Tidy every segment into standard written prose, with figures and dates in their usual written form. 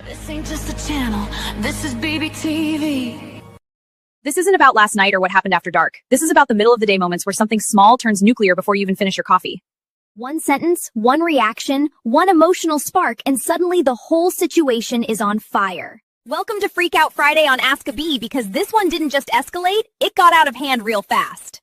This ain't just a channel, this is BBTV. This isn't about last night or what happened after dark. This is about the middle of the day moments where something small turns nuclear before you even finish your coffee. One sentence, one reaction, one emotional spark, and suddenly the whole situation is on fire. Welcome to Freak Out Friday on Ask a Bee, because this one didn't just escalate, it got out of hand real fast.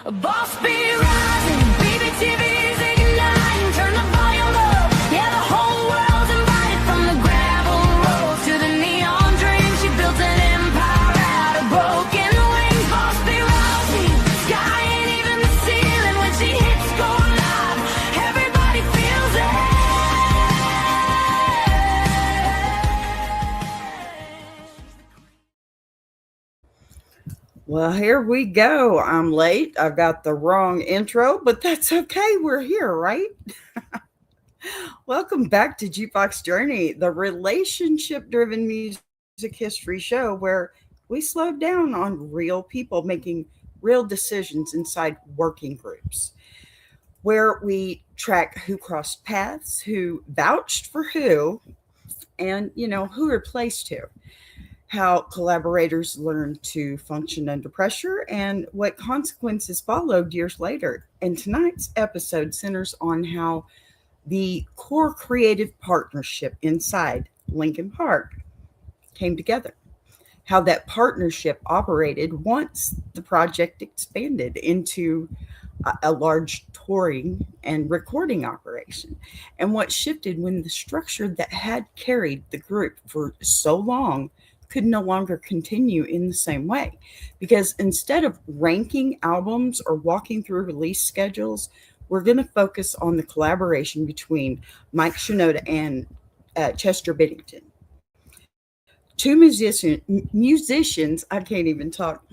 Boss be rising, BBTV's igniting, turn the volume up. Yeah, the whole world's invited, from the gravel roads to the neon dreams. She built an empire out of broken wings. Boss be rising, sky ain't even the ceiling when she hits go live. Everybody feels it. Well, here we go. I'm late. I've got the wrong intro, but that's okay. We're here, right? Welcome back to Jukebox Journey, the relationship-driven music history show where we slow down on real people making real decisions inside working groups, where we track who crossed paths, who vouched for who, and, who replaced who. How collaborators learn to function under pressure and what consequences followed years later. And tonight's episode centers on how the core creative partnership inside Linkin Park came together, how that partnership operated once the project expanded into a large touring and recording operation, and what shifted when the structure that had carried the group for so long could no longer continue in the same way. Because instead of ranking albums or walking through release schedules, we're going to focus on the collaboration between Mike Shinoda and Chester Bennington. Two musicians, I can't even talk,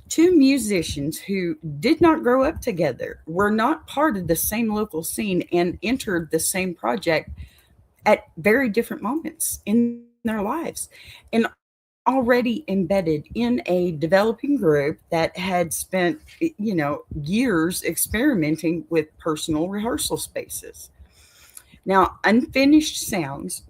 two musicians who did not grow up together, were not part of the same local scene, and entered the same project at very different moments in their lives. And already embedded in a developing group that had spent, years experimenting with personal rehearsal spaces. Now, unfinished sounds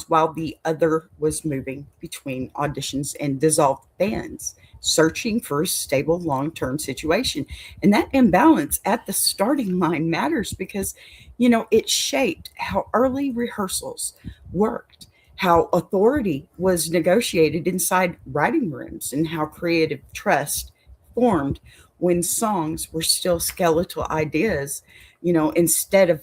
while the other was moving between auditions and dissolved bands, searching for a stable long-term situation. And that imbalance at the starting line matters because, it shaped how early rehearsals worked, how authority was negotiated inside writing rooms, and how creative trust formed when songs were still skeletal ideas, instead of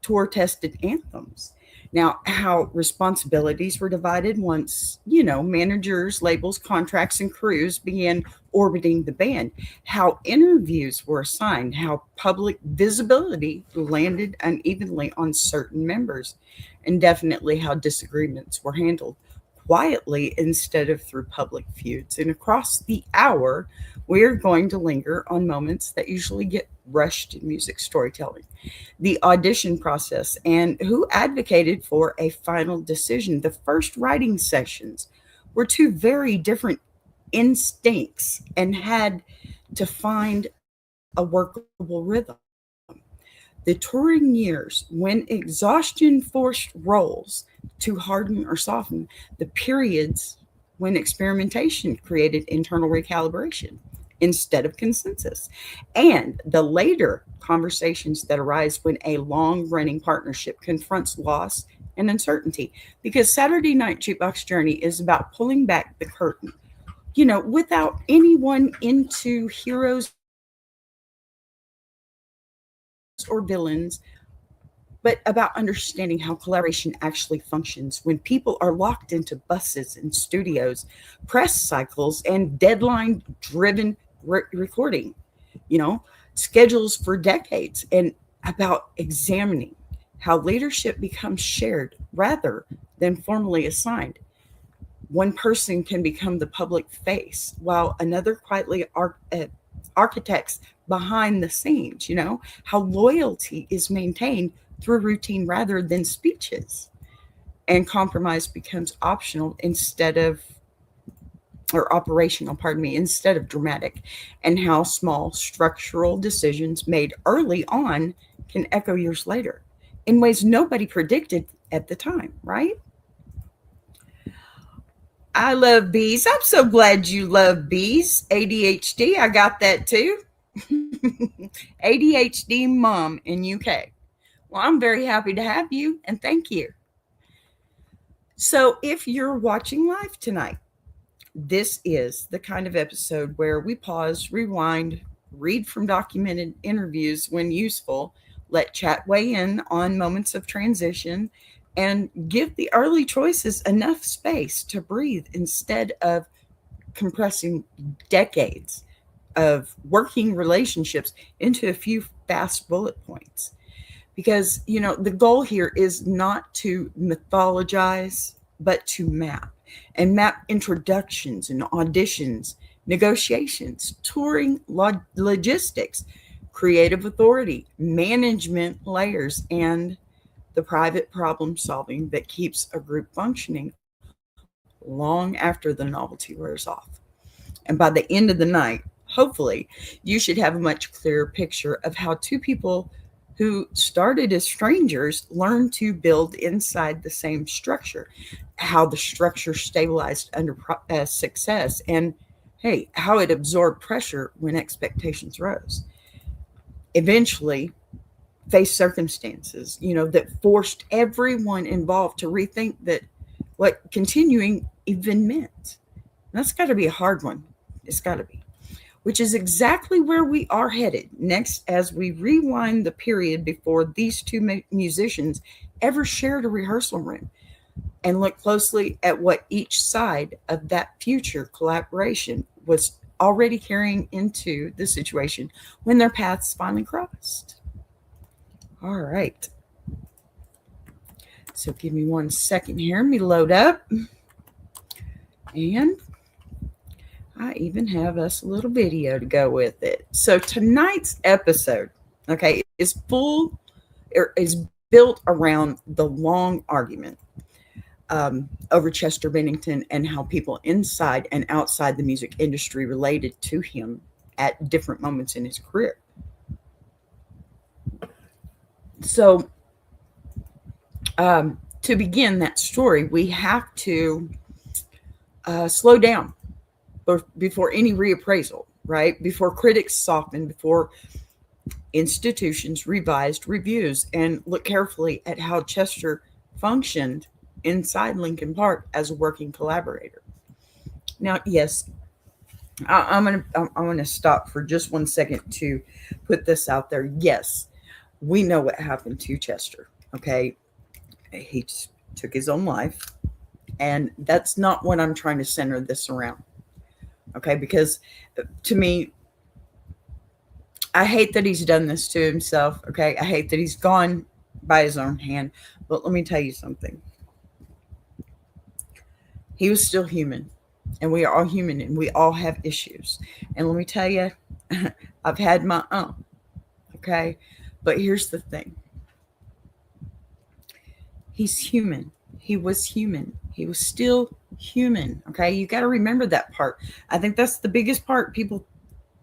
tour-tested anthems. Now, how responsibilities were divided once, managers, labels, contracts, and crews began orbiting the band, how interviews were assigned, how public visibility landed unevenly on certain members, and definitely how disagreements were handled quietly instead of through public feuds. And across the hour, we're going to linger on moments that usually get rushed in music storytelling, the audition process, and who advocated for a final decision. The first writing sessions were two very different instincts and had to find a workable rhythm. The touring years, when exhaustion forced roles to harden or soften, the periods when experimentation created internal recalibration instead of consensus, and the later conversations that arise when a long-running partnership confronts loss and uncertainty. Because Saturday Night Jukebox Journey is about pulling back the curtain, without anyone into heroes or villains, but about understanding how collaboration actually functions when people are locked into buses and studios, press cycles, and deadline-driven recording, schedules for decades, and about examining how leadership becomes shared rather than formally assigned. One person can become the public face while another quietly architects behind the scenes, how loyalty is maintained through routine rather than speeches, and compromise becomes optional operational, instead of dramatic, and how small structural decisions made early on can echo years later. in ways nobody predicted at the time, right? I love bees. I'm so glad you love bees. ADHD, I got that too. ADHD mom in UK. Well, I'm very happy to have you and thank you. So, if you're watching live tonight, this is the kind of episode where we pause, rewind, read from documented interviews when useful, let chat weigh in on moments of transition, and give the early choices enough space to breathe instead of compressing decades of working relationships into a few fast bullet points. Because, the goal here is not to mythologize, but to map and map introductions and auditions, negotiations, touring logistics, creative authority, management layers, and the private problem solving that keeps a group functioning long after the novelty wears off. And by the end of the night, hopefully, you should have a much clearer picture of how two people who started as strangers learned to build inside the same structure, how the structure stabilized under success, and hey, how it absorbed pressure when expectations rose. Eventually, face circumstances, that forced everyone involved to rethink that what continuing even meant. And that's got to be a hard one. It's got to be. Which is exactly where we are headed next as we rewind the period before these two musicians ever shared a rehearsal room and look closely at what each side of that future collaboration was already carrying into the situation when their paths finally crossed. All right. So give me 1 second here. Let me load up. And I even have us a little video to go with it. So tonight's episode, okay, is built around the long argument over Chester Bennington and how people inside and outside the music industry related to him at different moments in his career. So to begin that story, we have to slow down before any reappraisal, right? Before critics soften, before institutions revised reviews, and look carefully at how Chester functioned inside Linkin Park as a working collaborator. Now, yes, I'm gonna stop for just 1 second to put this out there. Yes, we know what happened to Chester. Okay, he took his own life, and that's not what I'm trying to center this around. Okay, because to me, I hate that he's done this to himself. Okay, I hate that he's gone by his own hand. But let me tell you something. He was still human, and we are all human, and we all have issues. And let me tell you, I've had my own. Okay, but here's the thing. He's human. He was human. He was still human. Okay, you got to remember that part. I think that's the biggest part people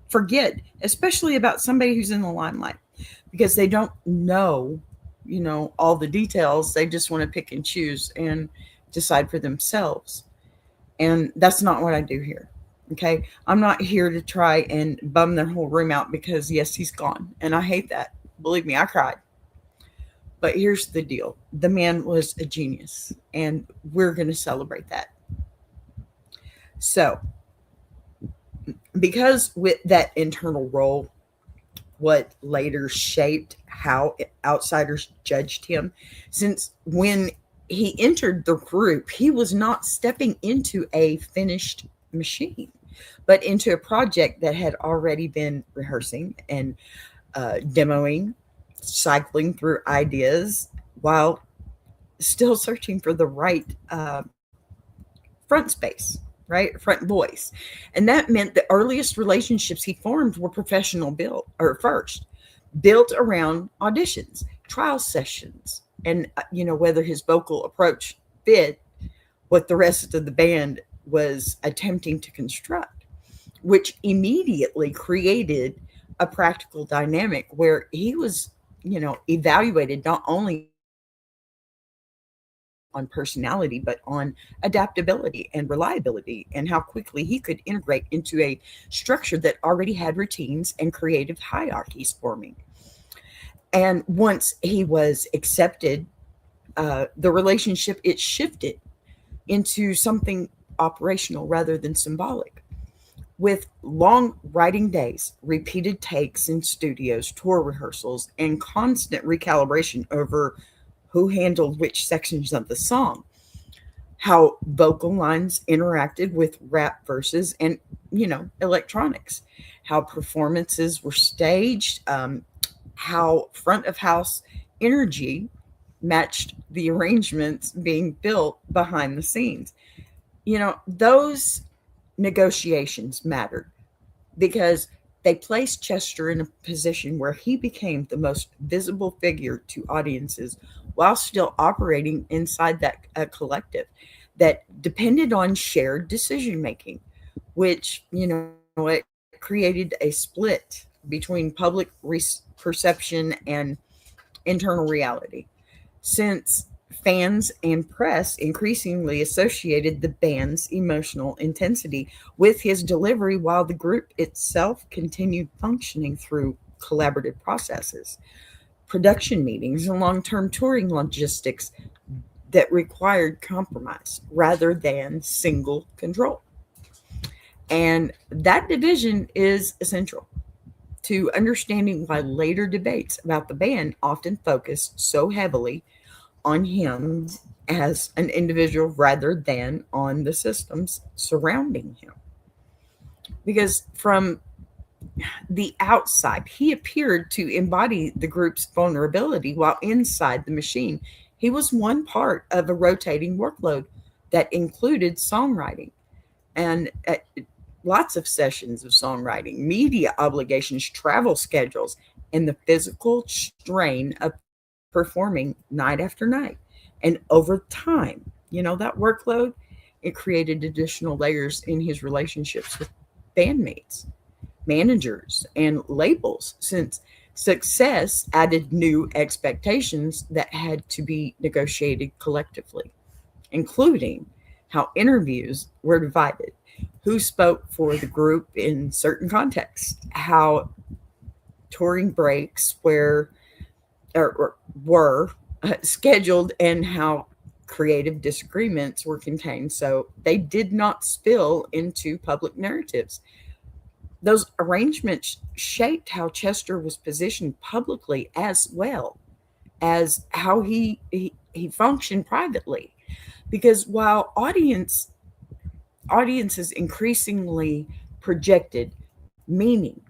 forget, especially about somebody who's in the limelight, because they don't know, all the details. They just want to pick and choose and decide for themselves. And that's not what I do here. Okay, I'm not here to try and bum their whole room out because yes, he's gone, and I hate that. Believe me, I cried. But here's the deal. The man was a genius, and we're going to celebrate that. So, because with that internal role, what later shaped how outsiders judged him, since when he entered the group, he was not stepping into a finished machine, but into a project that had already been rehearsing and demoing, cycling through ideas while still searching for the right front space, right? Front voice. And that meant the earliest relationships he formed were professional built around auditions, trial sessions, and, whether his vocal approach fit what the rest of the band was attempting to construct, which immediately created a practical dynamic where he was, evaluated not only on personality, but on adaptability and reliability, and how quickly he could integrate into a structure that already had routines and creative hierarchies forming. And once he was accepted, the relationship, it shifted into something operational rather than symbolic. With long writing days, repeated takes in studios, tour rehearsals, and constant recalibration over who handled which sections of the song, how vocal lines interacted with rap verses and, electronics, how performances were staged, how front of house energy matched the arrangements being built behind the scenes. Those negotiations mattered because they placed Chester in a position where he became the most visible figure to audiences while still operating inside that collective that depended on shared decision making, which, it created a split between public perception and internal reality. Since fans and press increasingly associated the band's emotional intensity with his delivery, while the group itself continued functioning through collaborative processes, production meetings, and long term touring logistics that required compromise rather than single control. And that division is essential to understanding why later debates about the band often focus so heavily on him as an individual rather than on the systems surrounding him. Because from the outside, he appeared to embody the group's vulnerability, while inside the machine, he was one part of a rotating workload that included songwriting and lots of sessions of songwriting, media obligations, travel schedules, and the physical strain of performing night after night. And over time, that workload, it created additional layers in his relationships with bandmates, managers, and labels, since success added new expectations that had to be negotiated collectively, including how interviews were divided, who spoke for the group in certain contexts, how touring breaks were scheduled, and how creative disagreements were contained so they did not spill into public narratives. Those arrangements shaped how Chester was positioned publicly as well as how he functioned privately. Because while audiences increasingly projected meaning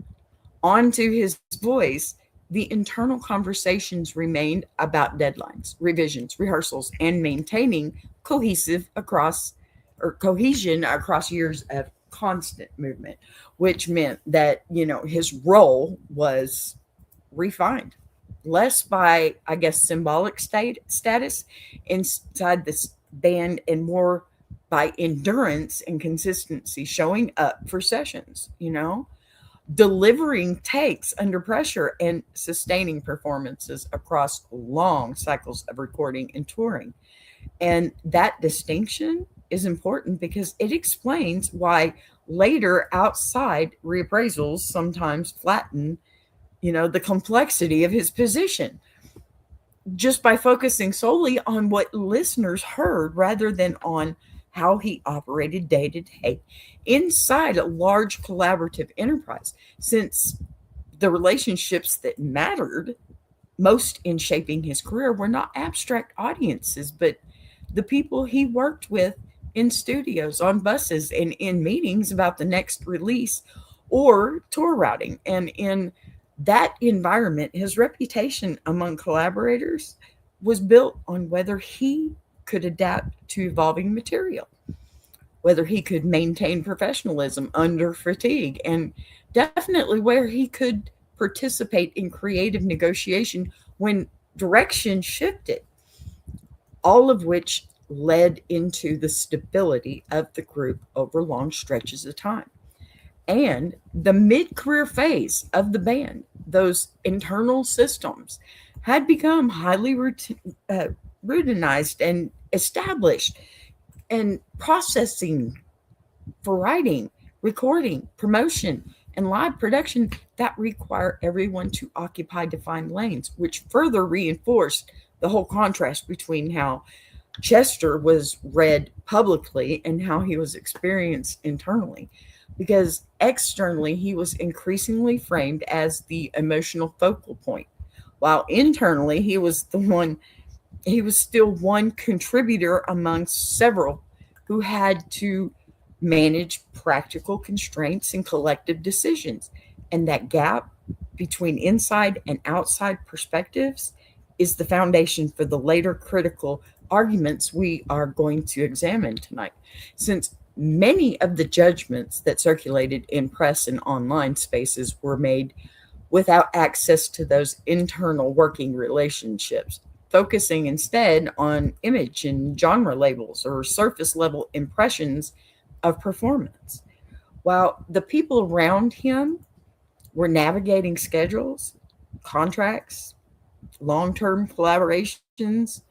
onto his voice, the internal conversations remained about deadlines, revisions, rehearsals, and maintaining cohesion across years of constant movement, which meant that, his role was refined less by, I guess, symbolic status inside this band and more by endurance and consistency, showing up for sessions, delivering takes under pressure, and sustaining performances across long cycles of recording and touring. And that distinction is important because it explains why later outside reappraisals sometimes flatten, the complexity of his position just by focusing solely on what listeners heard rather than on how he operated day to day inside a large collaborative enterprise, since the relationships that mattered most in shaping his career were not abstract audiences, but the people he worked with in studios, on buses, and in meetings about the next release or tour routing. And in that environment, his reputation among collaborators was built on whether he could adapt to evolving material, whether he could maintain professionalism under fatigue, and definitely where he could participate in creative negotiation when direction shifted, all of which led into the stability of the group over long stretches of time. And the mid-career phase of the band, those internal systems had become highly routinized and established, and processing for writing, recording, promotion, and live production that require everyone to occupy defined lanes, which further reinforced the whole contrast between how Chester was read publicly and how he was experienced internally. Because externally, he was increasingly framed as the emotional focal point, while internally, he was still one contributor among several who had to manage practical constraints and collective decisions. And that gap between inside and outside perspectives is the foundation for the later critical arguments we are going to examine tonight. Since many of the judgments that circulated in press and online spaces were made without access to those internal working relationships, focusing instead on image and genre labels or surface level impressions of performance. While the people around him were navigating schedules, contracts, long term collaborations,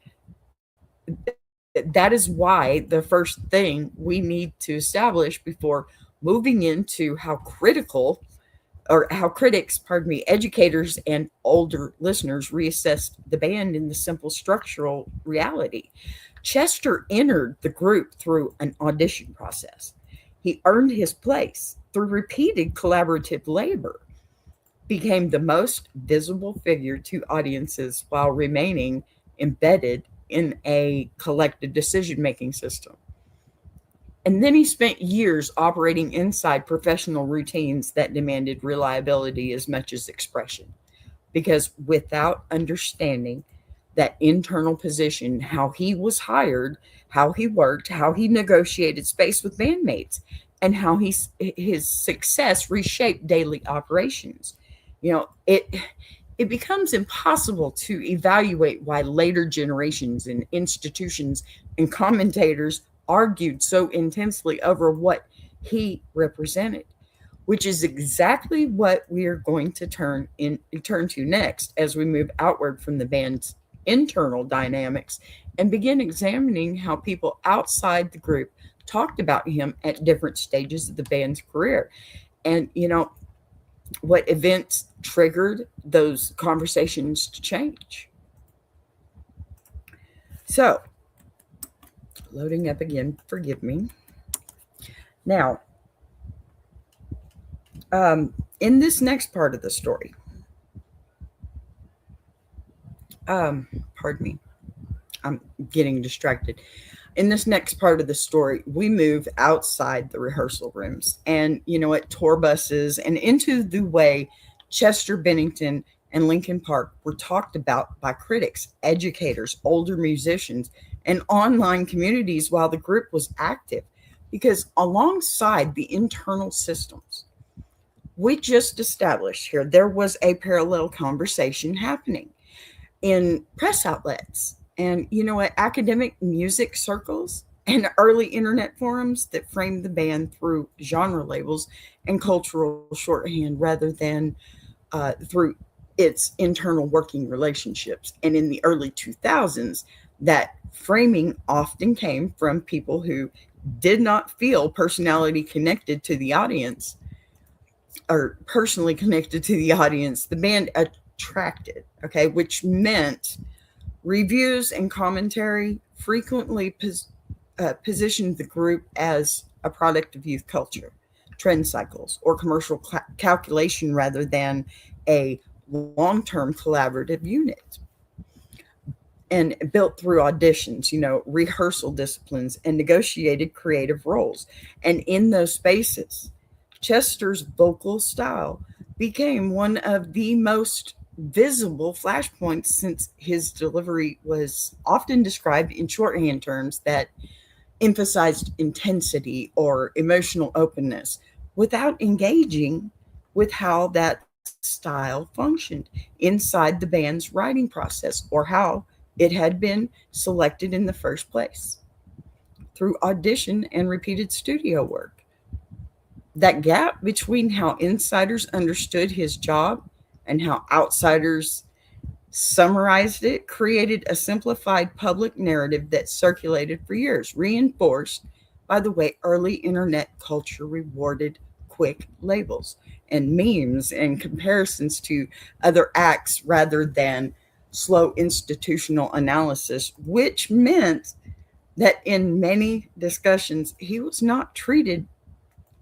that is why the first thing we need to establish before moving into how critical or how critics, pardon me, educators and older listeners reassessed the band in the simple structural reality. Chester entered the group through an audition process. He earned his place through repeated collaborative labor, became the most visible figure to audiences while remaining embedded in a collective decision making system. And then he spent years operating inside professional routines that demanded reliability as much as expression. Because without understanding that internal position, how he was hired, how he worked, how he negotiated space with bandmates, and how his success reshaped daily operations, it becomes impossible to evaluate why later generations and institutions and commentators argued so intensely over what he represented, which is exactly what we are going to turn to next as we move outward from the band's internal dynamics and begin examining how people outside the group talked about him at different stages of the band's career. And what events triggered those conversations to change. So, loading up again, forgive me. Now, in this next part of the story, pardon me, I'm getting distracted. In this next part of the story, we move outside the rehearsal rooms and, at tour buses and into the way Chester Bennington and Linkin Park were talked about by critics, educators, older musicians, and online communities while the group was active. Because alongside the internal systems we just established here, there was a parallel conversation happening in press outlets and, at academic music circles and early internet forums that framed the band through genre labels and cultural shorthand rather than through its internal working relationships. And in the early 2000s, that framing often came from people who did not feel personally connected to the audience the band attracted, okay, which meant reviews and commentary frequently positioned the group as a product of youth culture, trend cycles, or commercial calculation rather than a long-term collaborative unit. And built through auditions, rehearsal disciplines, and negotiated creative roles. And in those spaces, Chester's vocal style became one of the most visible flashpoints since his delivery was often described in shorthand terms that emphasized intensity or emotional openness without engaging with how that style functioned inside the band's writing process or how it had been selected in the first place through audition and repeated studio work. That gap between how insiders understood his job and how outsiders summarized it, created a simplified public narrative that circulated for years, reinforced by the way early internet culture rewarded quick labels and memes and comparisons to other acts rather than slow institutional analysis, which meant that in many discussions, he was not treated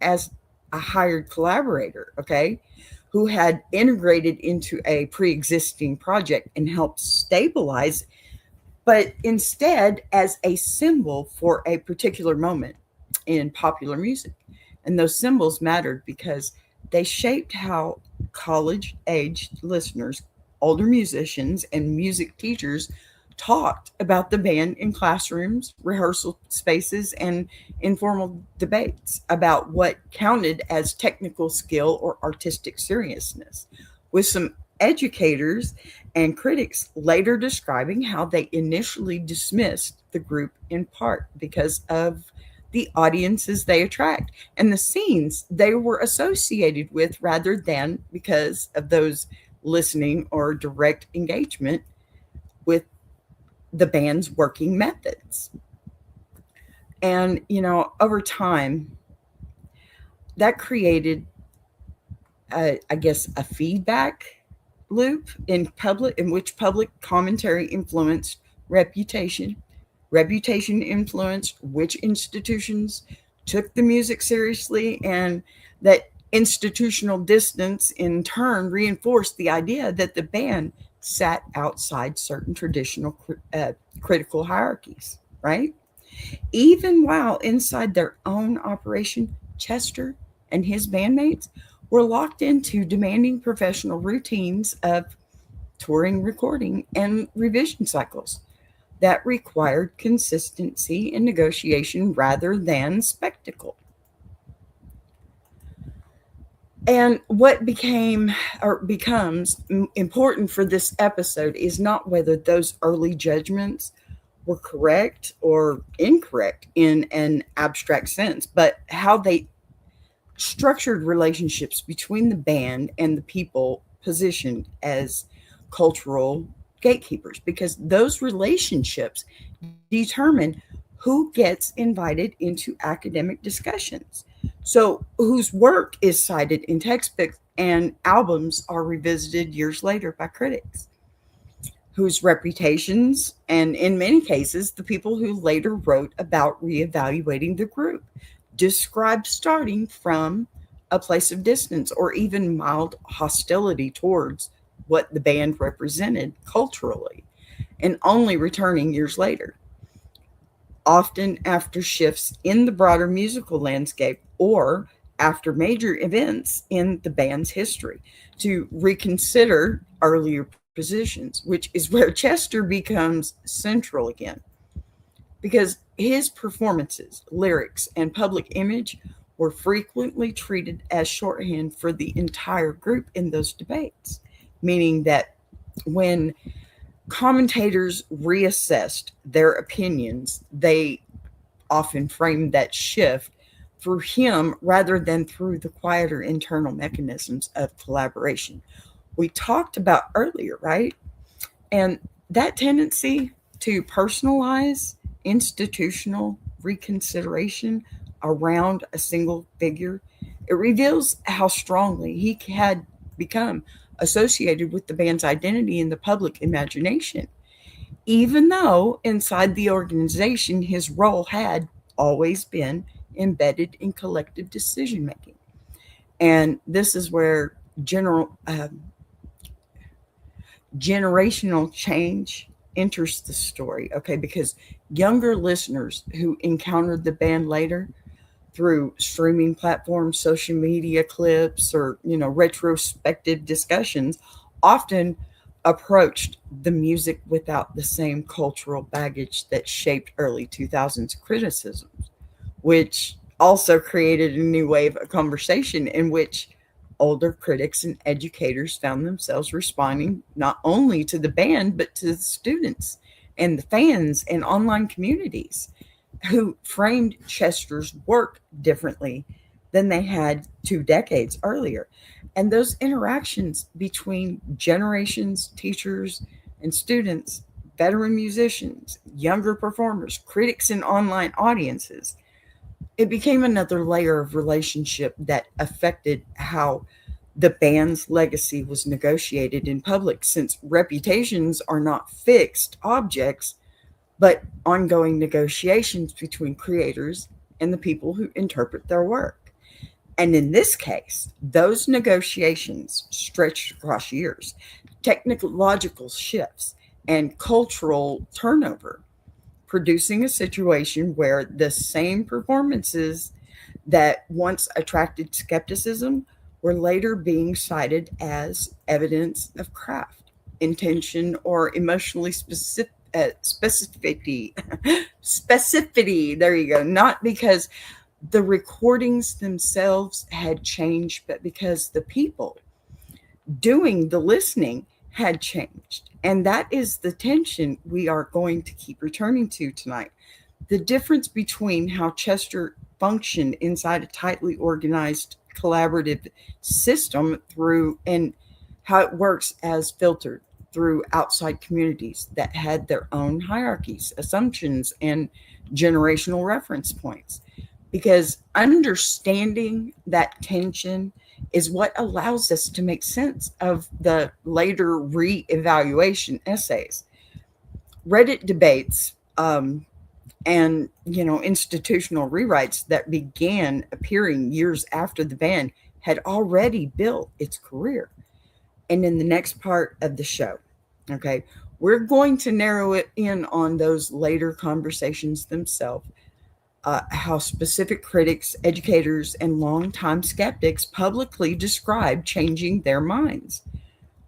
as a hired collaborator, okay, who had integrated into a pre existing project and helped stabilize, but instead as a symbol for a particular moment in popular music. And those symbols mattered because they shaped how college aged listeners, older musicians, and music teachers talked about the band in classrooms, rehearsal spaces, and informal debates about what counted as technical skill or artistic seriousness, with some educators and critics later describing how they initially dismissed the group in part because of the audiences they attract and the scenes they were associated with rather than because of those listening or direct engagement with the band's working methods. And, over time, that created, I guess, a feedback loop in which public commentary influenced reputation. Reputation influenced which institutions took the music seriously, and that institutional distance in turn reinforced the idea that the band sat outside certain traditional critical hierarchies, right? Even while inside their own operation, Chester and his bandmates were locked into demanding professional routines of touring, recording, and revision cycles that required consistency and negotiation rather than spectacle. And what became or becomes important for this episode is not whether those early judgments were correct or incorrect in an abstract sense, but how they structured relationships between the band and the people positioned as cultural gatekeepers, because those relationships determine who gets invited into academic discussions. So, whose work is cited in textbooks and albums are revisited years later by critics, whose reputations, and in many cases, the people who later wrote about reevaluating the group, describe starting from a place of distance or even mild hostility towards what the band represented culturally, and only returning years later, often after shifts in the broader musical landscape or after major events in the band's history to reconsider earlier positions, which is where Chester becomes central again, because his performances, lyrics, and public image were frequently treated as shorthand for the entire group in those debates, meaning that when commentators reassessed their opinions, they often framed that shift through him rather than through the quieter internal mechanisms of collaboration we talked about earlier, right? And that tendency to personalize institutional reconsideration around a single figure, it reveals how strongly he had become associated with the band's identity in the public imagination, even though inside the organization his role had always been embedded in collective decision making. And this is where generational change enters the story, okay? Because younger listeners who encountered the band later through streaming platforms, social media clips, or, retrospective discussions often approached the music without the same cultural baggage that shaped early 2000s criticisms, which also created a new wave of conversation in which older critics and educators found themselves responding not only to the band, but to the students and the fans and online communities who framed Chester's work differently than they had 2 decades earlier. And those interactions between generations, teachers, and students, veteran musicians, younger performers, critics, and online audiences, it became another layer of relationship that affected how the band's legacy was negotiated in public, since reputations are not fixed objects, but ongoing negotiations between creators and the people who interpret their work. And in this case, those negotiations stretched across years, technological shifts, and cultural turnover, producing a situation where the same performances that once attracted skepticism were later being cited as evidence of craft, intention, or emotionally specificity. Specificity, there you go. Not because the recordings themselves had changed, but because the people doing the listening had changed. And that is the tension we are going to keep returning to tonight. The difference between how Chester functioned inside a tightly organized collaborative system through and how it works as filtered through outside communities that had their own hierarchies, assumptions, and generational reference points. Because understanding that tension is what allows us to make sense of the later re-evaluation essays. Reddit debates and institutional rewrites that began appearing years after the band had already built its career. And in the next part of the show, okay, we're going to narrow it in on those later conversations themselves, how specific critics, educators, and longtime skeptics publicly described changing their minds,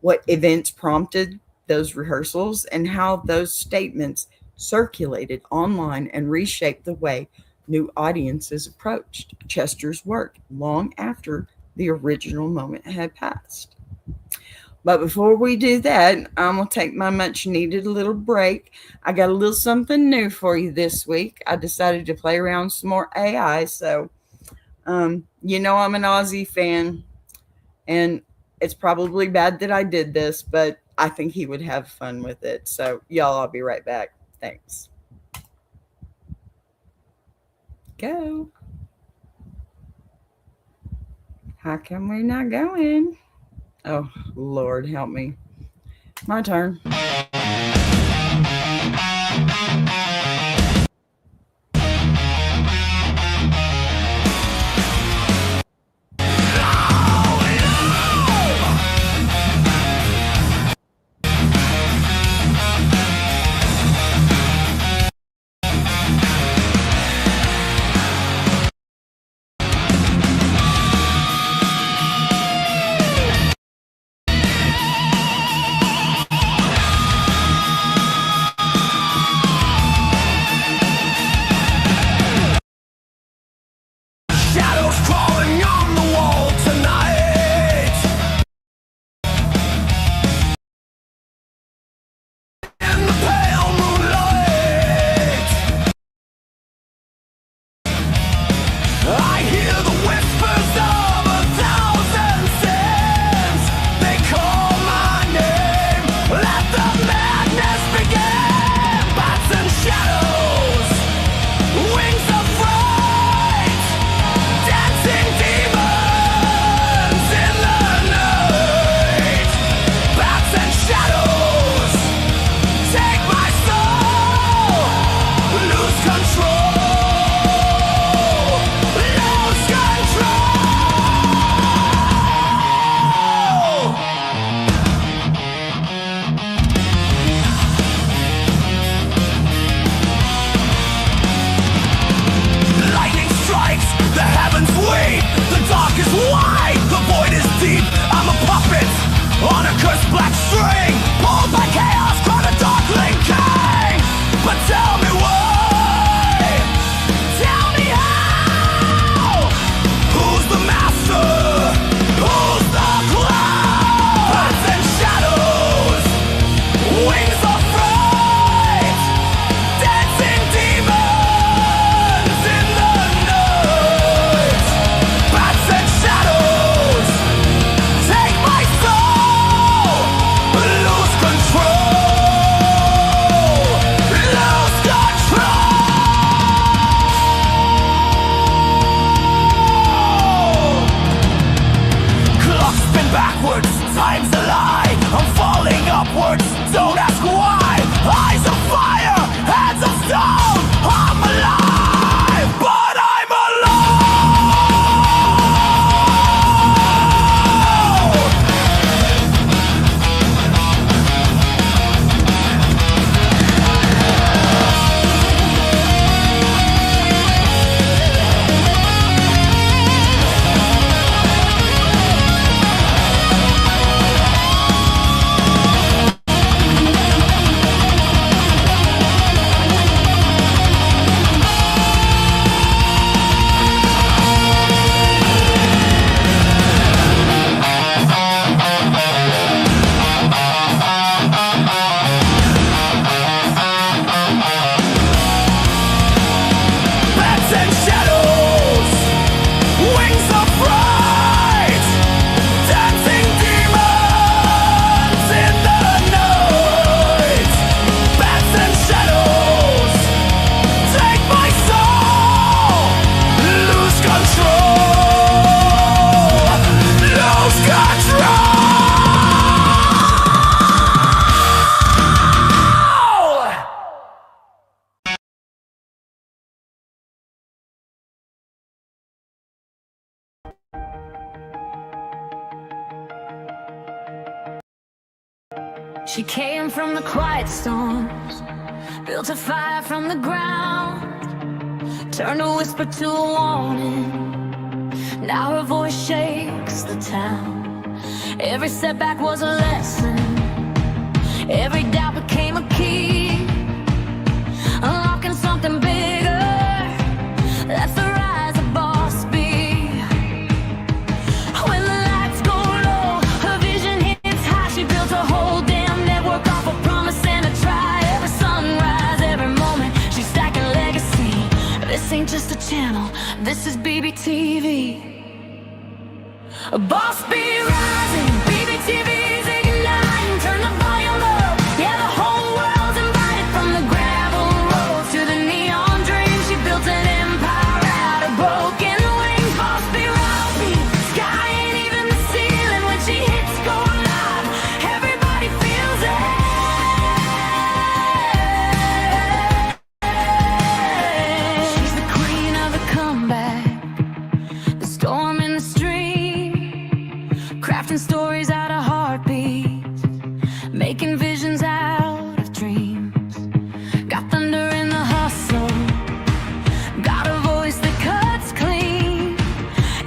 what events prompted those rehearsals, and how those statements circulated online and reshaped the way new audiences approached Chester's work long after the original moment had passed. But before we do that, I'm going to take my much needed little break. I got a little something new for you this week. I decided to play around some more AI. So, I'm an Aussie fan, and it's probably bad that I did this, but I think he would have fun with it. So, y'all, I'll be right back. Thanks. Go. How come we're not going? Oh, Lord, help me. My turn. She came from the quiet storms, built a fire from the ground, turned a whisper to a warning. Now her voice shakes the town. Every setback was a lesson, every doubt became a key, unlocking something bigger. That's the rise of Boss B. When the lights go low, her vision hits high. She built a whole damn network off a promise and a try. Every sunrise, every moment, she's stacking legacy. This ain't just a channel, this is BBTV. Boss B rising, BBTV's igniting. Turn the volume up, yeah, the whole world's invited. From the gravel roads to the neon dreams, she built an empire out of broken wings. Boss B rising, sky ain't even the ceiling. When she hits go live, everybody feels it. She's the queen of the comeback, the storm in the stream, crafting stories out of heartbeats, making visions out of dreams. Got thunder in the hustle, got a voice that cuts clean.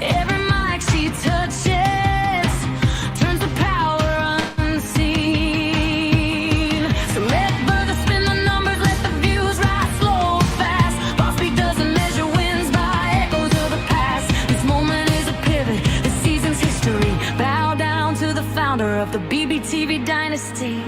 Every mic she touches turns the power unseen. So let further spin the numbers, let the views rise slow or fast. Boss B doesn't measure wins by echoes of the past. This moment is a pivot, this season's history. Bow down to the founder of the BBTV dynasty.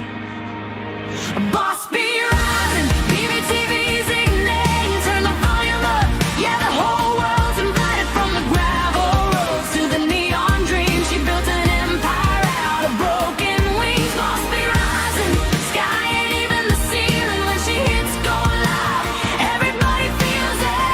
Boss B rising, BBTV's igniting. Turn the volume up, yeah, the whole world's invited. From the gravel roads to the neon dreams, she built an empire out of broken wings. Boss B rising, sky ain't even the ceiling. When she hits go live, everybody feels it.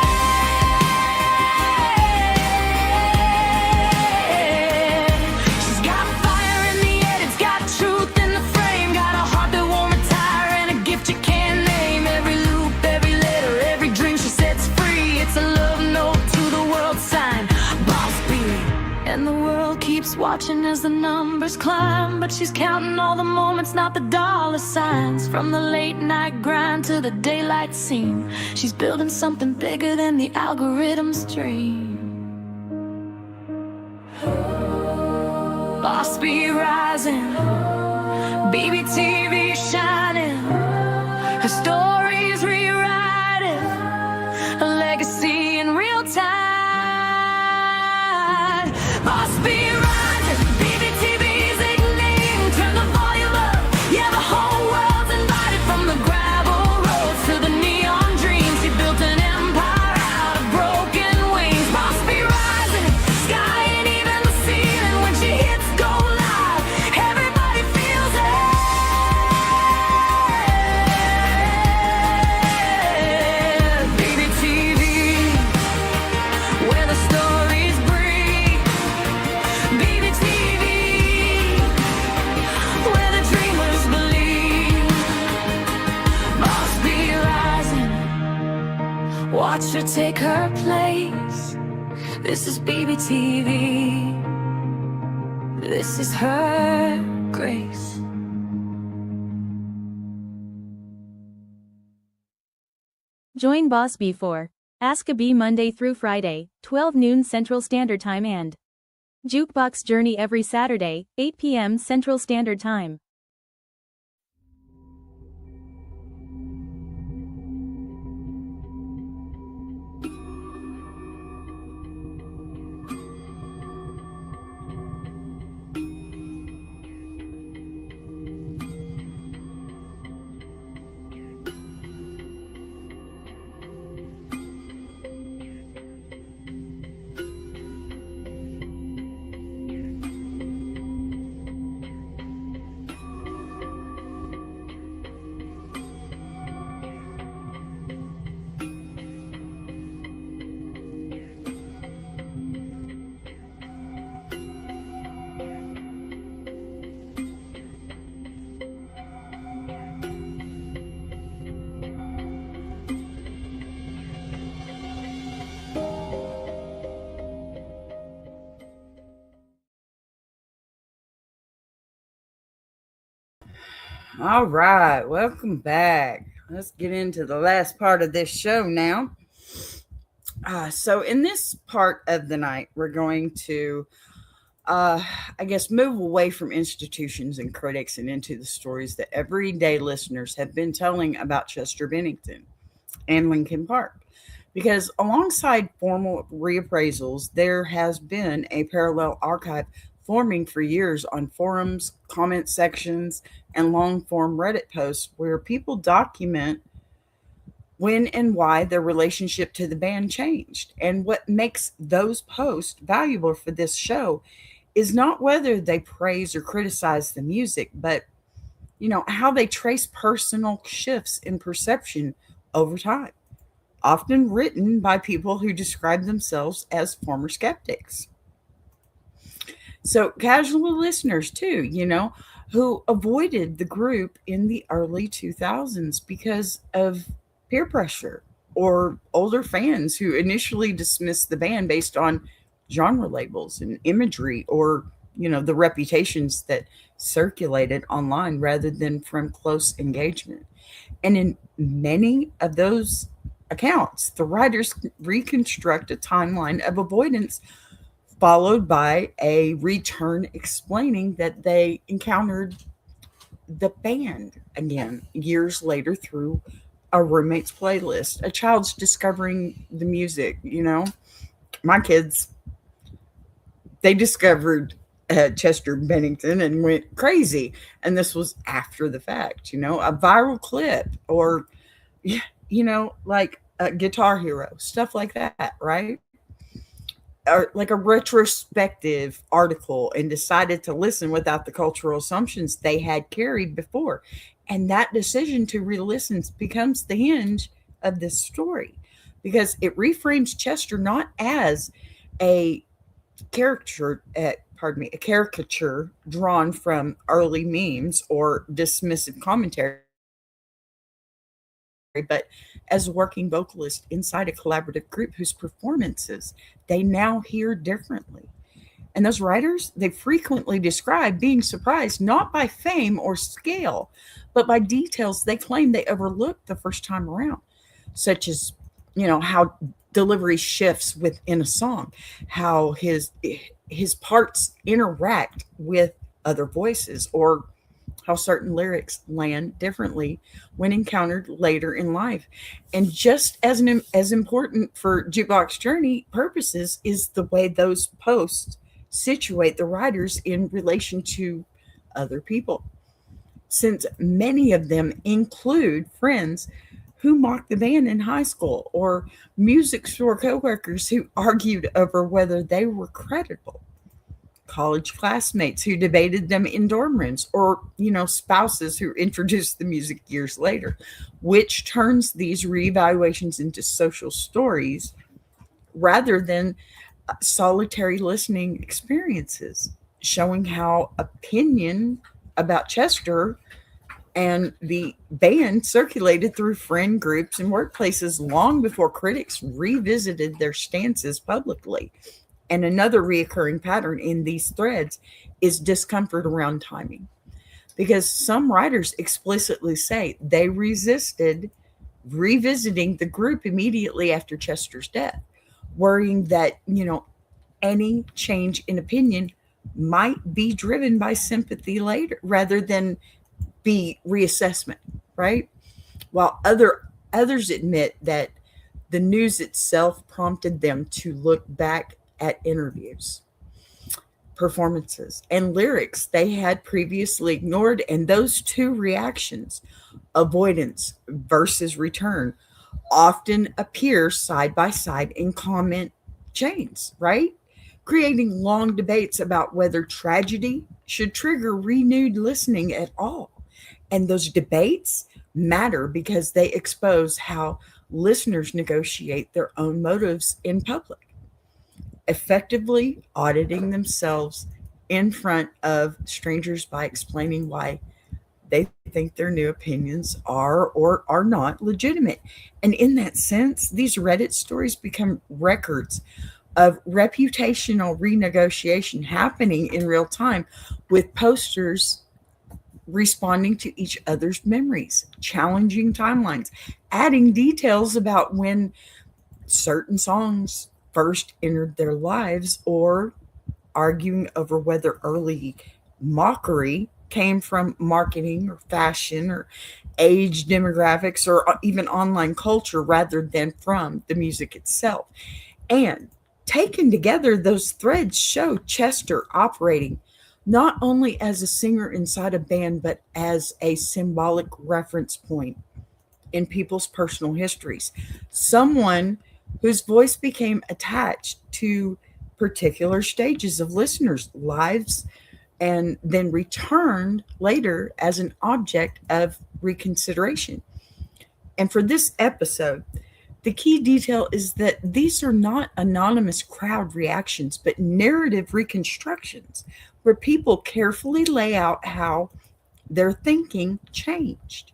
She's got fire in the head, it's got truth in the frame, got a heart that won't retire and a gift you can't name. Every loop, every letter, every dream she sets free, it's a love note to the world sign. Boss B. And the world keeps watching as the numbers climb, but she's counting all the moments, not the dollar signs. From the late night grind to the daylight scene, she's building something bigger than the algorithm's dream. Boss B rising, BBTV shining, her story's rewriting, a legacy in real time. Boss B rising, BBTV's igniting. Turn the volume up, yeah, the whole world's invited. From the gravel roads to the neon dreams, she built an empire out of broken wings. Boss B rising, sky ain't even the ceiling. When she hits go live, everybody feels it. BBTV, where the stories breathe. BBTV, where the dreamers believe. Boss B rising, watch her take her place. This is BBTV, this is her grace. Join Boss B for Ask a Bee Monday through Friday, 12 noon Central Standard Time and Jukebox Journey every Saturday, 8 p.m. Central Standard Time. All right, welcome back. Let's get into the last part of this show now. So, in this part of the night, we're going to, uh, I guess, move away from institutions and critics and into the stories that everyday listeners have been telling about Chester Bennington and Linkin Park. Because alongside formal reappraisals, there has been a parallel archive forming for years on forums, comment sections, and long form Reddit posts where people document when and why their relationship to the band changed. And what makes those posts valuable for this show is not whether they praise or criticize the music, but how they trace personal shifts in perception over time, often written by people who describe themselves as former skeptics. So, casual listeners, too, who avoided the group in the early 2000s because of peer pressure, or older fans who initially dismissed the band based on genre labels and imagery, or, the reputations that circulated online rather than from close engagement. And in many of those accounts, the writers reconstruct a timeline of avoidance followed by a return explaining that they encountered the band again years later through a roommate's playlist, a child's discovering the music. My kids, they discovered Chester Bennington and went crazy. And this was after the fact, a viral clip, or, like a Guitar Hero, stuff like that, right? Or like a retrospective article, and decided to listen without the cultural assumptions they had carried before. And that decision to re-listen becomes the hinge of this story, because it reframes Chester not as a a caricature drawn from early memes or dismissive commentary, but as a working vocalist inside a collaborative group whose performances they now hear differently. And those writers, they frequently describe being surprised not by fame or scale, but by details they claim they overlooked the first time around, such as, how delivery shifts within a song, how his parts interact with other voices, or how certain lyrics land differently when encountered later in life. And just as important for Jukebox Journey purposes is the way those posts situate the writers in relation to other people, since many of them include friends who mocked the band in high school, or music store coworkers who argued over whether they were credible, college classmates who debated them in dorm rooms, or, spouses who introduced the music years later, which turns these reevaluations into social stories rather than solitary listening experiences, showing how opinion about Chester and the band circulated through friend groups and workplaces long before critics revisited their stances publicly. And another reoccurring pattern in these threads is discomfort around timing, because some writers explicitly say they resisted revisiting the group immediately after Chester's death, worrying that, any change in opinion might be driven by sympathy later rather than be reassessment, right? While others admit that the news itself prompted them to look back at interviews, performances, and lyrics they had previously ignored. And those two reactions, avoidance versus return, often appear side by side in comment chains, right? Creating long debates about whether tragedy should trigger renewed listening at all. And those debates matter because they expose how listeners negotiate their own motives in public, effectively auditing themselves in front of strangers by explaining why they think their new opinions are or are not legitimate. And in that sense, these Reddit stories become records of reputational renegotiation happening in real time, with posters responding to each other's memories, challenging timelines, adding details about when certain songs first entered their lives, or arguing over whether early mockery came from marketing or fashion or age demographics or even online culture rather than from the music itself. And taken together, those threads show Chester operating not only as a singer inside a band, but as a symbolic reference point in people's personal histories. Someone whose voice became attached to particular stages of listeners' lives and then returned later as an object of reconsideration. And for this episode, the key detail is that these are not anonymous crowd reactions, but narrative reconstructions where people carefully lay out how their thinking changed,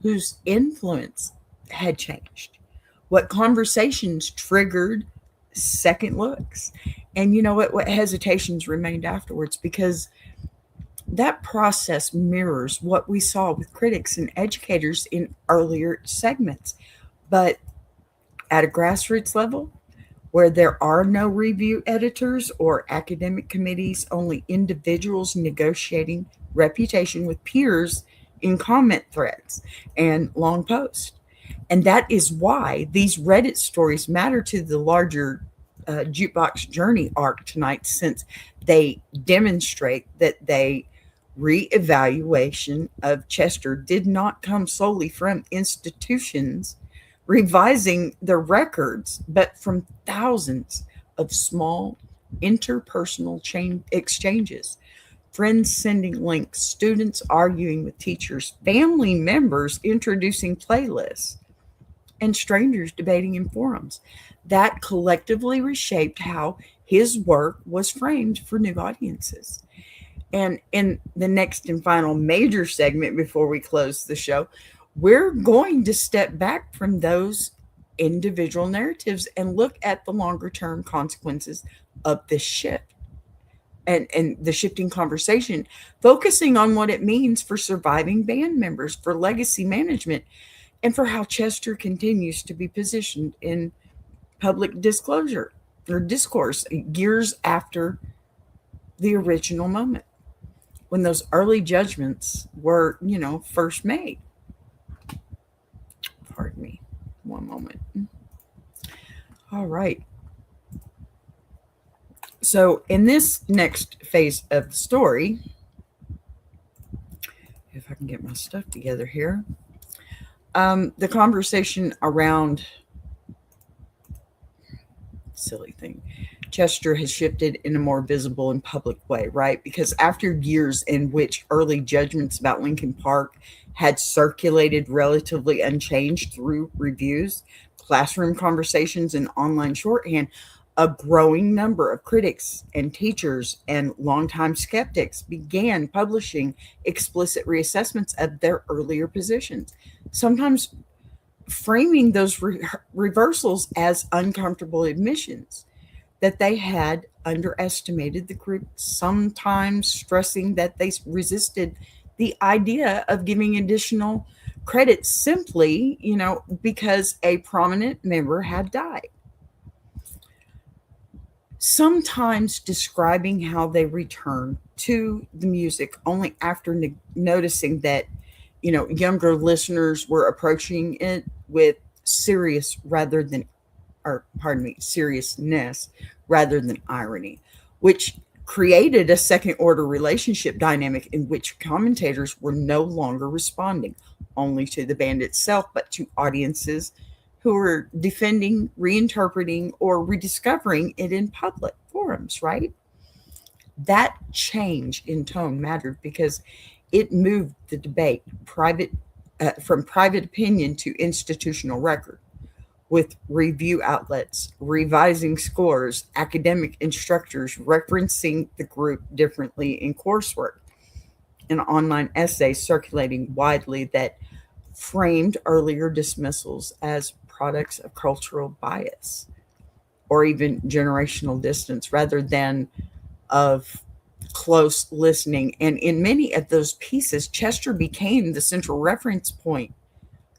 whose influence had changed, what conversations triggered second looks, and what hesitations remained afterwards, because that process mirrors what we saw with critics and educators in earlier segments. But at a grassroots level, where there are no review editors or academic committees, only individuals negotiating reputation with peers in comment threads and long posts. And that is why these Reddit stories matter to the larger Jukebox Journey arc tonight, since they demonstrate that the reevaluation of Chester did not come solely from institutions revising their records, but from thousands of small interpersonal exchanges. Friends sending links, students arguing with teachers, family members introducing playlists, and strangers debating in forums. That collectively reshaped how his work was framed for new audiences. And in the next and final major segment before we close the show, we're going to step back from those individual narratives and look at the longer term consequences of this shift and the shifting conversation, focusing on what it means for surviving band members, for legacy management, and for how Chester continues to be positioned in public disclosure or discourse years after the original moment when those early judgments were, first made. Pardon me. One moment. All right. So in this next phase of the story, if I can get my stuff together here, the conversation around silly thing, Chester has shifted in a more visible and public way, right? Because after years in which early judgments about Linkin Park had circulated relatively unchanged through reviews, classroom conversations, and online shorthand, a growing number of critics and teachers and longtime skeptics began publishing explicit reassessments of their earlier positions, sometimes framing those reversals as uncomfortable admissions that they had underestimated the group, sometimes stressing that they resisted the idea of giving additional credit simply, because a prominent member had died. Sometimes describing how they returned to the music only after noticing that, younger listeners were approaching it with seriousness rather than irony, which created a second order relationship dynamic in which commentators were no longer responding only to the band itself, but to audiences who were defending, reinterpreting, or rediscovering it in public forums, right? That change in tone mattered because it moved the debate from private opinion to institutional record, with review outlets revising scores, academic instructors referencing the group differently in coursework, and online essays circulating widely that framed earlier dismissals as products of cultural bias or even generational distance rather than of close listening. And in many of those pieces, Chester became the central reference point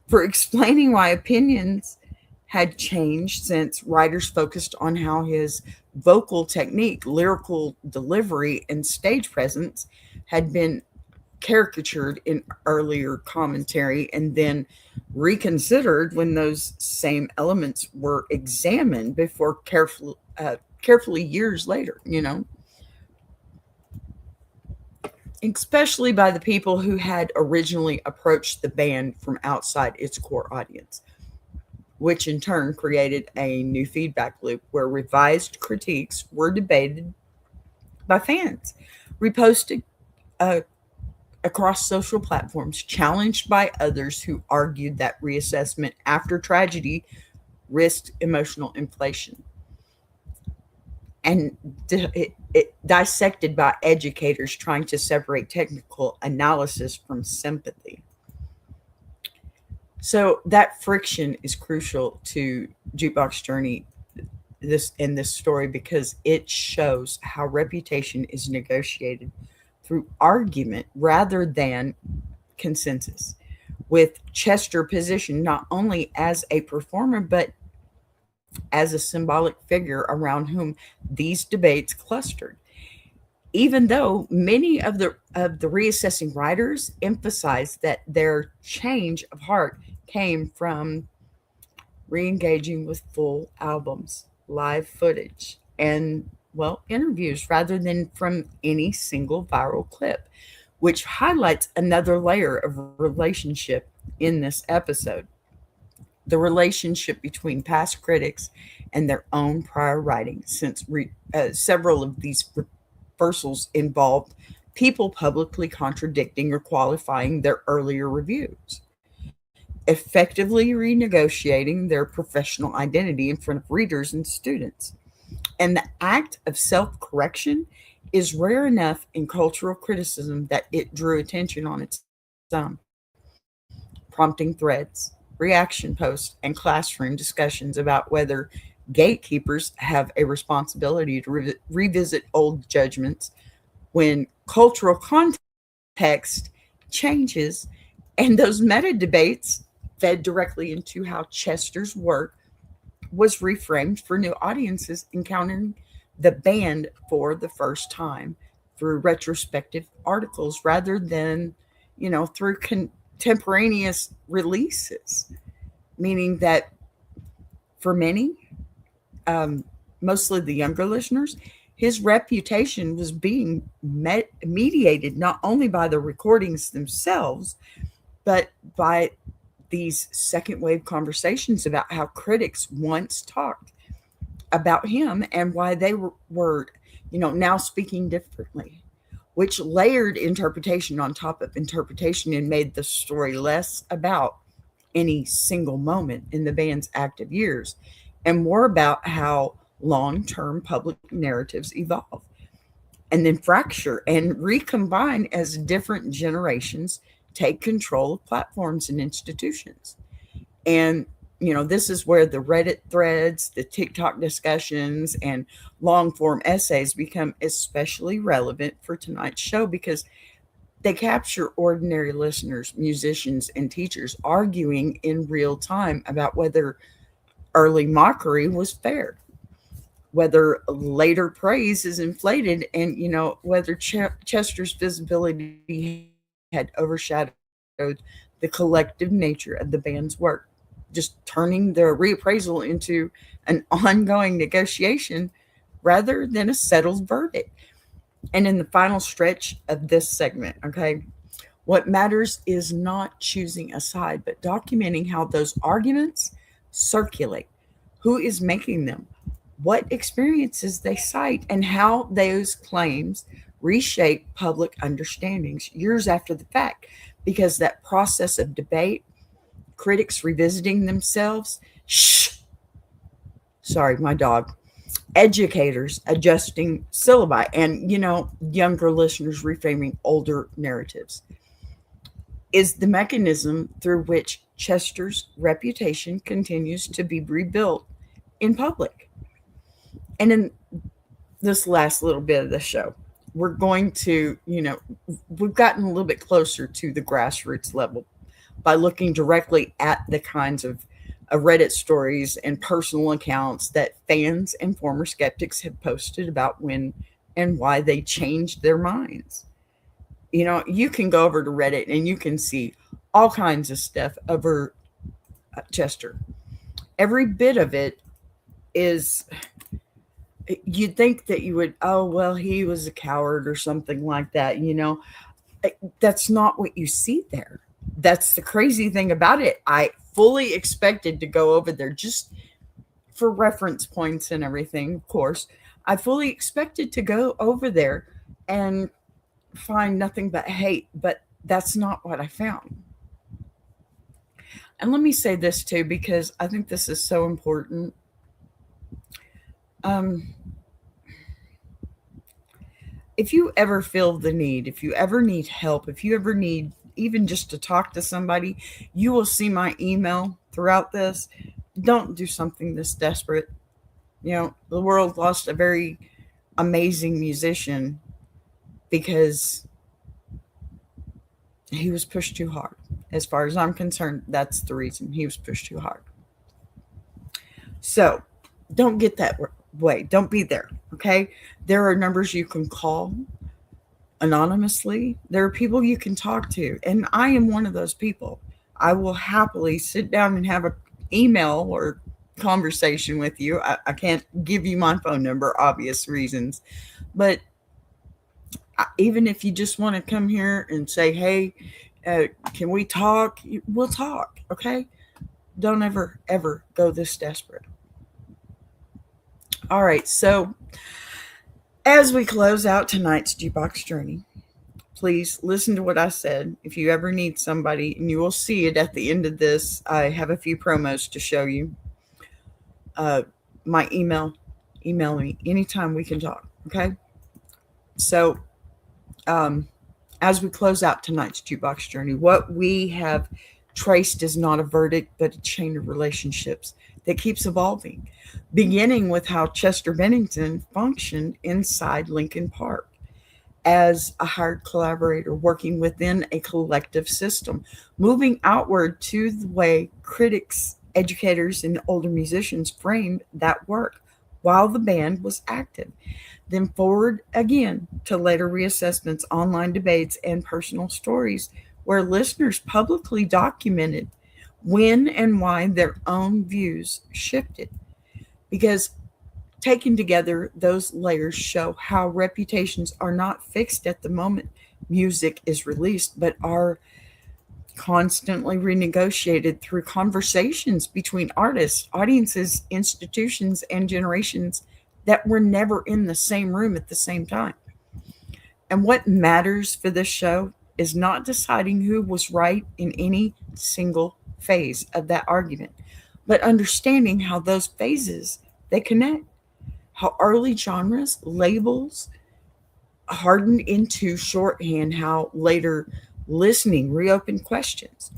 for explaining why opinions had changed since writers focused on how his vocal technique, lyrical delivery, and stage presence had been caricatured in earlier commentary and then reconsidered when those same elements were examined before carefully years later, especially by the people who had originally approached the band from outside its core audience, which in turn created a new feedback loop where revised critiques were debated by fans, reposted across social platforms, challenged by others who argued that reassessment after tragedy risked emotional inflation, and it dissected by educators trying to separate technical analysis from sympathy. So that friction is crucial to Jukebox Journey this story because it shows how reputation is negotiated through argument rather than consensus, with Chester positioned not only as a performer but as a symbolic figure around whom these debates clustered. Even though many of the reassessing writers emphasized that their change of heart came from re-engaging with full albums, live footage, and interviews rather than from any single viral clip, which highlights another layer of relationship in this episode. The relationship between past critics and their own prior writings, since several of these reversals involved people publicly contradicting or qualifying their earlier reviews, effectively renegotiating their professional identity in front of readers and students. And the act of self correction is rare enough in cultural criticism that it drew attention on its own, prompting threads, reaction posts, and classroom discussions about whether gatekeepers have a responsibility to revisit old judgments when cultural context changes. And those meta debates fed directly into how Chester's work was reframed for new audiences encountering the band for the first time through retrospective articles rather than, through contemporaneous releases. Meaning that for many, mostly the younger listeners, his reputation was being mediated not only by the recordings themselves, but by these second wave conversations about how critics once talked about him and why they were now speaking differently, which layered interpretation on top of interpretation and made the story less about any single moment in the band's active years and more about how long-term public narratives evolve and then fracture and recombine as different generations take control of platforms and institutions. And, this is where the Reddit threads, the TikTok discussions, and long form essays become especially relevant for tonight's show because they capture ordinary listeners, musicians, and teachers arguing in real time about whether early mockery was fair, whether later praise is inflated, and, whether Chester's visibility had overshadowed the collective nature of the band's work, just turning the reappraisal into an ongoing negotiation rather than a settled verdict. And in the final stretch of this segment, okay, what matters is not choosing a side, but documenting how those arguments circulate, who is making them, what experiences they cite, and how those claims reshape public understandings years after the fact. Because that process of debate, critics revisiting themselves, sorry, my dog, educators adjusting syllabi, and, younger listeners reframing older narratives, is the mechanism through which Chester's reputation continues to be rebuilt in public. And in this last little bit of the show, we're going to, we've gotten a little bit closer to the grassroots level by looking directly at the kinds of Reddit stories and personal accounts that fans and former skeptics have posted about when and why they changed their minds. You can go over to Reddit and you can see all kinds of stuff over Chester. Every bit of it is, you'd think that you would, oh, well, he was a coward or something like that. That's not what you see there. That's the crazy thing about it. I fully expected to go over there just for reference points and everything, of course. I fully expected to go over there and find nothing but hate, but that's not what I found. And let me say this too, because I think this is so important. If you ever feel the need, if you ever need help, if you ever need even just to talk to somebody, you will see my email throughout this. Don't do something this desperate. The world lost a very amazing musician because he was pushed too hard. As far as I'm concerned, that's the reason. He was pushed too hard. So don't get that way. Don't be there. Okay. There are numbers you can call anonymously. There are people you can talk to. And I am one of those people. I will happily sit down and have an email or conversation with you. I can't give you my phone number, obvious reasons. But even if you just want to come here and say, hey, can we talk? We'll talk. Okay. Don't ever go this desperate. All right. So as we close out tonight's Jukebox Journey, please listen to what I said. If you ever need somebody, and you will see it at the end of this, I have a few promos to show you. My email me anytime we can talk. Okay. So, as we close out tonight's Jukebox Journey, what we have traced is not a verdict, but a chain of relationships that keeps evolving, beginning with how Chester Bennington functioned inside Linkin Park as a hired collaborator working within a collective system, moving outward to the way critics, educators, and older musicians framed that work while the band was active. Then forward again to later reassessments, online debates, and personal stories where listeners publicly documented when and why their own views shifted. Because taken together, those layers show how reputations are not fixed at the moment music is released, but are constantly renegotiated through conversations between artists, audiences, institutions, and generations that were never in the same room at the same time. And what matters for this show is not deciding who was right in any single phase of that argument, but understanding how those phases they connect, how early genres, labels hardened into shorthand, how later listening reopened questions,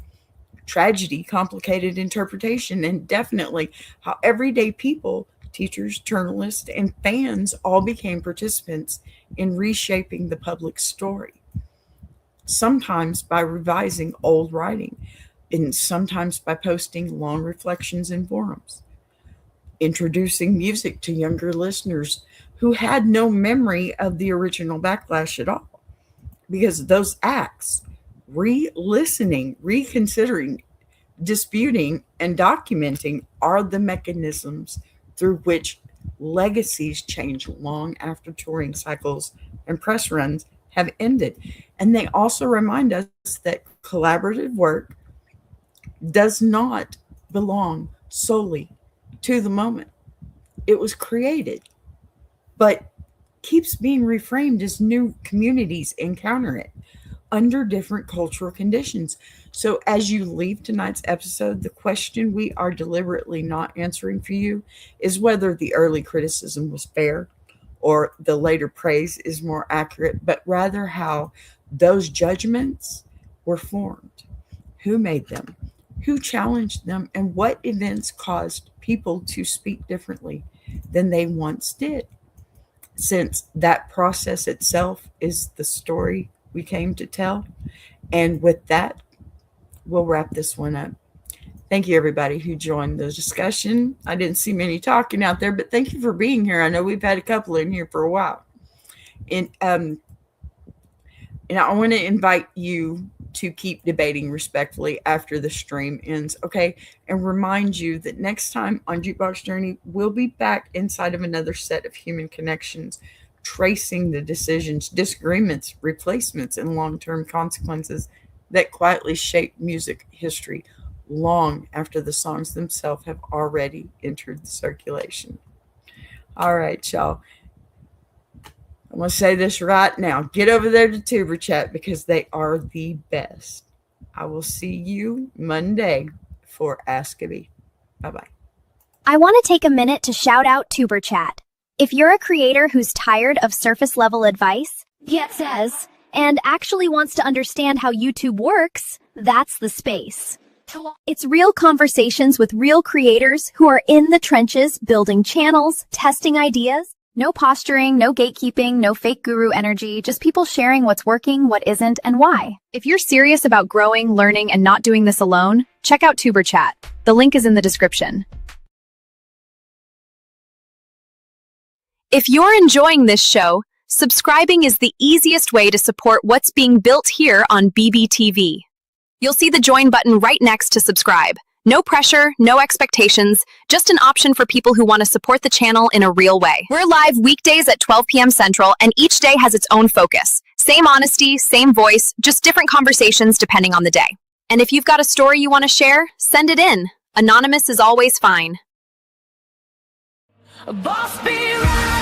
tragedy complicated interpretation, and definitely how everyday people, teachers, journalists, and fans all became participants in reshaping the public story, sometimes by revising old writing, and sometimes by posting long reflections in forums, introducing music to younger listeners who had no memory of the original backlash at all. Because those acts, re-listening, reconsidering, disputing, and documenting, are the mechanisms through which legacies change long after touring cycles and press runs have ended. And they also remind us that collaborative work does not belong solely to the moment it was created, but keeps being reframed as new communities encounter it under different cultural conditions. So as you leave tonight's episode, the question we are deliberately not answering for you is whether the early criticism was fair or the later praise is more accurate, but rather how those judgments were formed, who made them, who challenged them, and what events caused people to speak differently than they once did. since that process itself is the story we came to tell. And with that, we'll wrap this one up. Thank you, everybody who joined the discussion. I didn't see many talking out there, but thank you for being here. I know we've had a couple in here for a while. And I want to invite you to keep debating respectfully after the stream ends, okay? And remind you that next time on Jukebox Journey, we'll be back inside of another set of human connections, tracing the decisions, disagreements, replacements, and long-term consequences that quietly shape music history long after the songs themselves have already entered the circulation. All right, y'all. I'm going to say this right now. Get over there to Tuber Chat because they are the best. I will see you Monday for Ask a Bee. Bye-bye. I want to take a minute to shout out Tuber Chat. If you're a creator who's tired of surface-level advice, and actually wants to understand how YouTube works, that's the space. It's real conversations with real creators who are in the trenches, building channels, testing ideas. No posturing, no gatekeeping, no fake guru energy, just people sharing what's working, what isn't, and why. If you're serious about growing, learning, and not doing this alone, check out Tuber Chat. The link is in the description. If you're enjoying this show, subscribing is the easiest way to support what's being built here on BBTV. You'll see the join button right next to subscribe. No pressure, no expectations, just an option for people who want to support the channel in a real way. We're live weekdays at 12 p.m. Central, and each day has its own focus. Same honesty, same voice, just different conversations depending on the day. And if you've got a story you want to share, send it in. Anonymous is always fine. A boss be right.